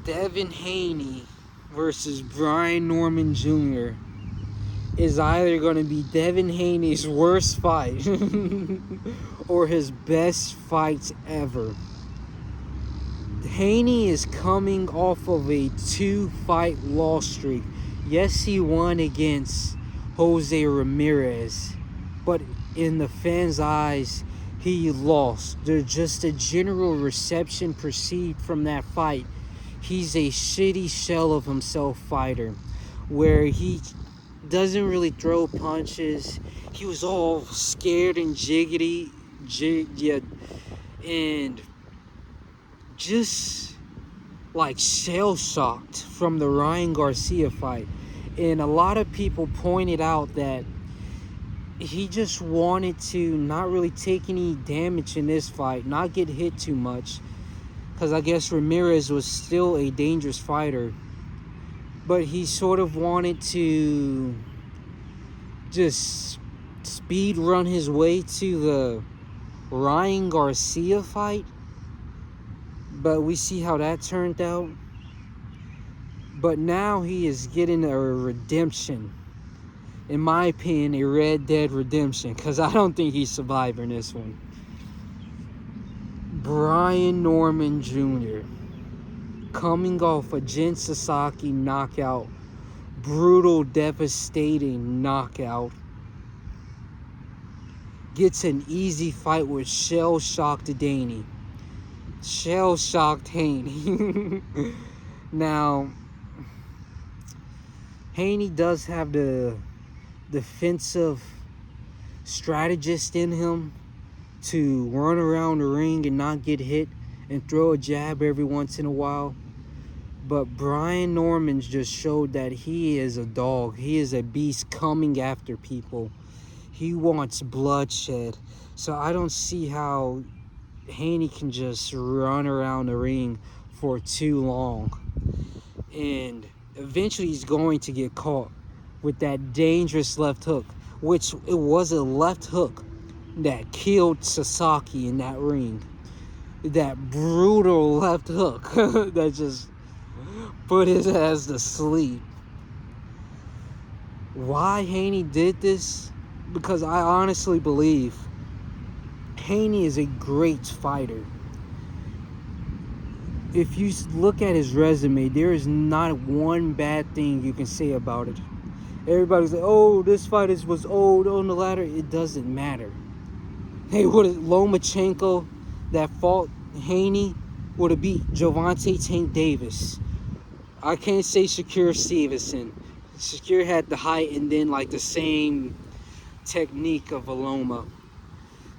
Devin Haney versus Brian Norman Jr. is either going to be Devin Haney's worst fight or his best fights ever. Haney is coming off of a 2-fight loss streak. Yes, he won against Jose Ramirez, but in the fans' eyes, he lost. There's just a general reception perceived from that fight. He's a shitty shell of himself fighter, where he doesn't really throw punches. He was all scared and and just like shell-shocked from the Ryan Garcia fight. And a lot of people pointed out that he just wanted to not really take any damage in this fight, not get hit too much, because I guess Ramirez was still a dangerous fighter. But he sort of wanted to just speed run his way to the Ryan Garcia fight. But we see how that turned out. But now he is getting a redemption. In my opinion, a Red Dead redemption. Because I don't think he's surviving this one. Brian Norman Jr. coming off a Jin Sasaki knockout. Brutal, devastating knockout. Gets an easy fight with shell-shocked Haney. Shell-shocked Haney. Now, Haney does have the defensive strategist in him to run around the ring and not get hit and throw a jab every once in a while. But Brian Norman's just showed that he is a dog. He is a beast coming after people. He wants bloodshed. So I don't see how Haney can just run around the ring for too long. And eventually he's going to get caught with that dangerous left hook, which it was a left hook that killed Sasaki in that ring. That brutal left hook that just put his ass to sleep. Why Haney did this? Because I honestly believe Haney is a great fighter. If you look at his resume, there is not one bad thing you can say about it. Everybody's like, oh, this fight was old on the ladder. It doesn't matter. Hey, Lomachenko that fought Haney would have beat Gervonta Tank Davis. I can't say Shakur Stevenson. Shakur had the height and then like the same technique of a Loma.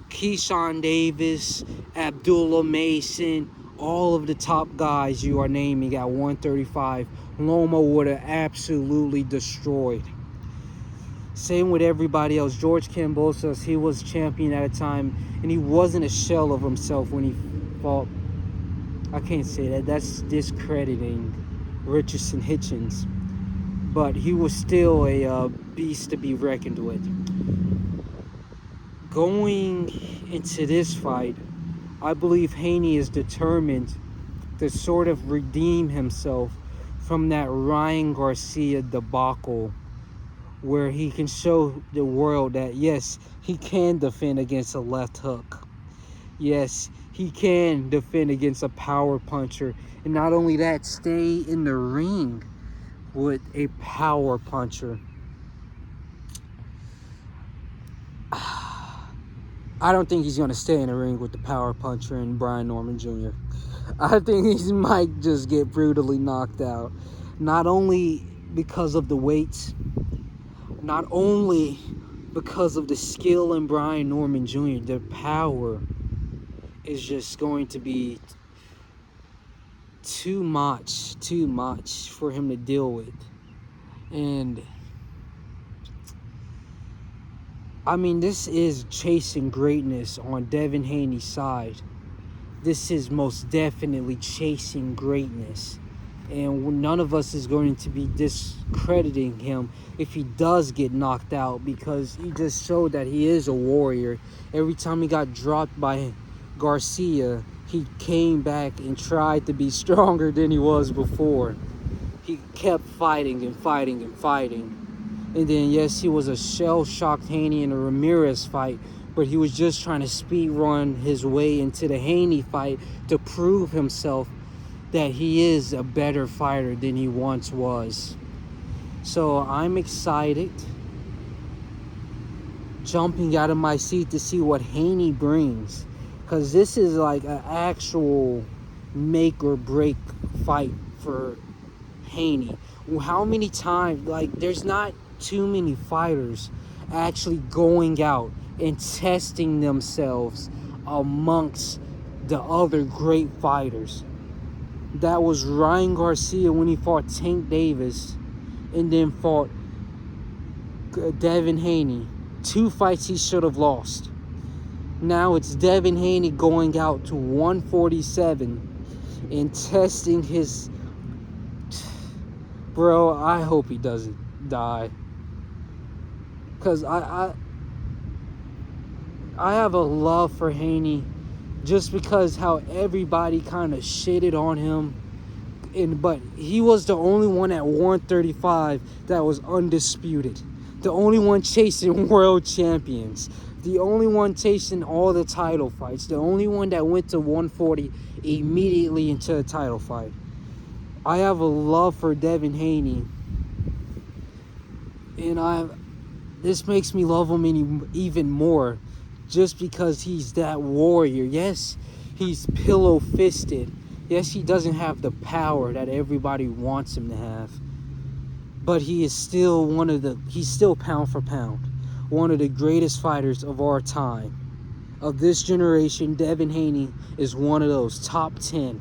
Keyshawn Davis, Abdullah Mason, all of the top guys you are naming at 135, Loma would have absolutely destroyed. Same with everybody else. George Kambosos, he was champion at a time, and he wasn't a shell of himself when he fought. I can't say that. That's discrediting Richardson Hitchens. But he was still a beast to be reckoned with. Going into this fight, I believe Haney is determined to sort of redeem himself from that Ryan Garcia debacle, where he can show the world that, yes, he can defend against a left hook. Yes, he can defend against a power puncher. And not only that, stay in the ring with a power puncher. I don't think he's going to stay in the ring with the power puncher and Brian Norman Jr. I think he might just get brutally knocked out. Not only because of the weight, not only because of the skill in Brian Norman Jr., the power is just going to be too much for him to deal with. And I mean, this is chasing greatness on Devin Haney's side. This is most definitely chasing greatness. And none of us is going to be discrediting him if he does get knocked out, because he just showed that he is a warrior. Every time he got dropped by Garcia, he came back and tried to be stronger than he was before. He kept fighting and fighting and fighting. And then, yes, he was a shell-shocked Haney in a Ramirez fight, but he was just trying to speed run his way into the Haney fight to prove himself that he is a better fighter than he once was. So I'm excited, jumping out of my seat to see what Haney brings, because this is like an actual make or break fight for Haney. How many times, like, there's not too many fighters actually going out and testing themselves amongst the other great fighters. That was Ryan Garcia when he fought Tank Davis and then fought Devin Haney. 2 fights he should have lost. Now it's Devin Haney going out to 147 and testing his... Bro, I hope he doesn't die. Because I have a love for Haney just because how everybody kind of shitted on him. But he was the only one at 135 that was undisputed. The only one chasing world champions. The only one chasing all the title fights. The only one that went to 140 immediately into a title fight. I have a love for Devin Haney. And this makes me love him even more. Just because he's that warrior. Yes, he's pillow-fisted. Yes, he doesn't have the power that everybody wants him to have. But he is still he's still pound for pound, one of the greatest fighters of our time. Of this generation, Devin Haney is one of those top 10.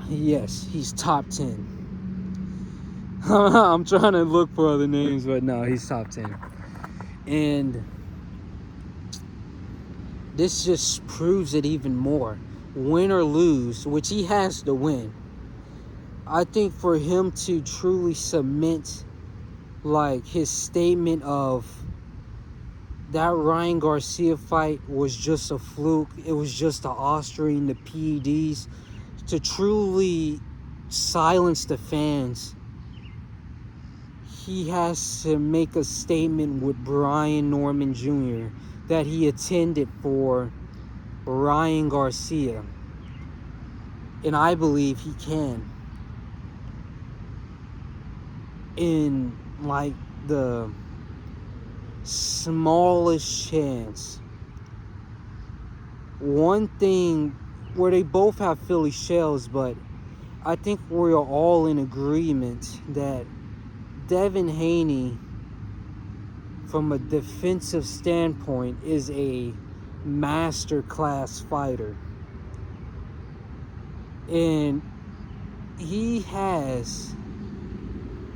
Yes, he's top 10. I'm trying to look for other names, but no, he's top 10. And this just proves it even more. Win or lose, which he has to win. I think for him to truly cement like his statement of that Ryan Garcia fight was just a fluke, it was just an Austrian, the PEDs, to truly silence the fans, he has to make a statement with Brian Norman Jr. that he attended for Ryan Garcia. And I believe he can. In like the smallest chance. One thing where they both have Philly shells, but I think we're all in agreement that Devin Haney, from a defensive standpoint, is a masterclass fighter. And he has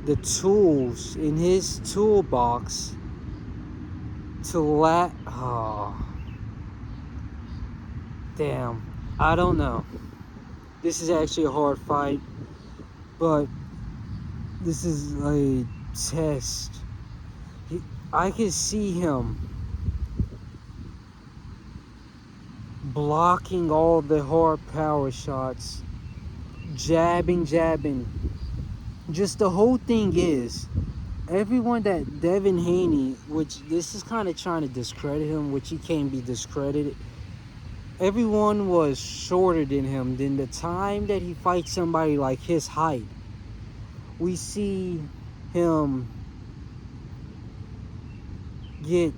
the tools in his toolbox to I don't know. This is actually a hard fight, but this is a test. I can see him blocking all the hard power shots, jabbing. Just the whole thing is, everyone that Devin Haney, which this is kind of trying to discredit him, which he can't be discredited. Everyone was shorter than him. Than the time that he fights somebody like his height, we see him get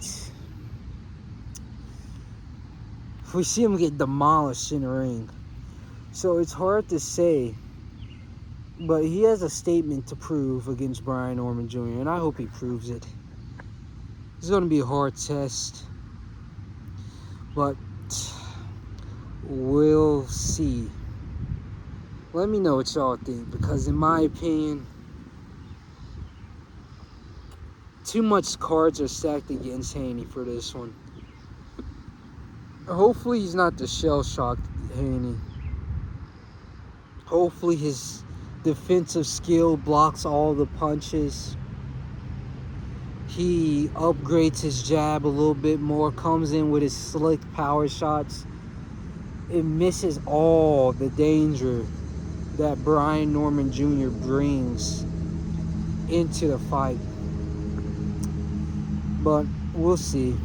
demolished in the ring. So it's hard to say. But he has a statement to prove against Brian Norman Jr., and I hope he proves it. It's going to be a hard test. But we'll see. Let me know what y'all think, because in my opinion, too much cards are stacked against Haney for this one. Hopefully he's not the shell-shocked Haney. Hopefully his defensive skill blocks all the punches. He upgrades his jab a little bit more, comes in with his slick power shots. it misses all the danger that Brian Norman Jr. brings into the fight. But we'll see.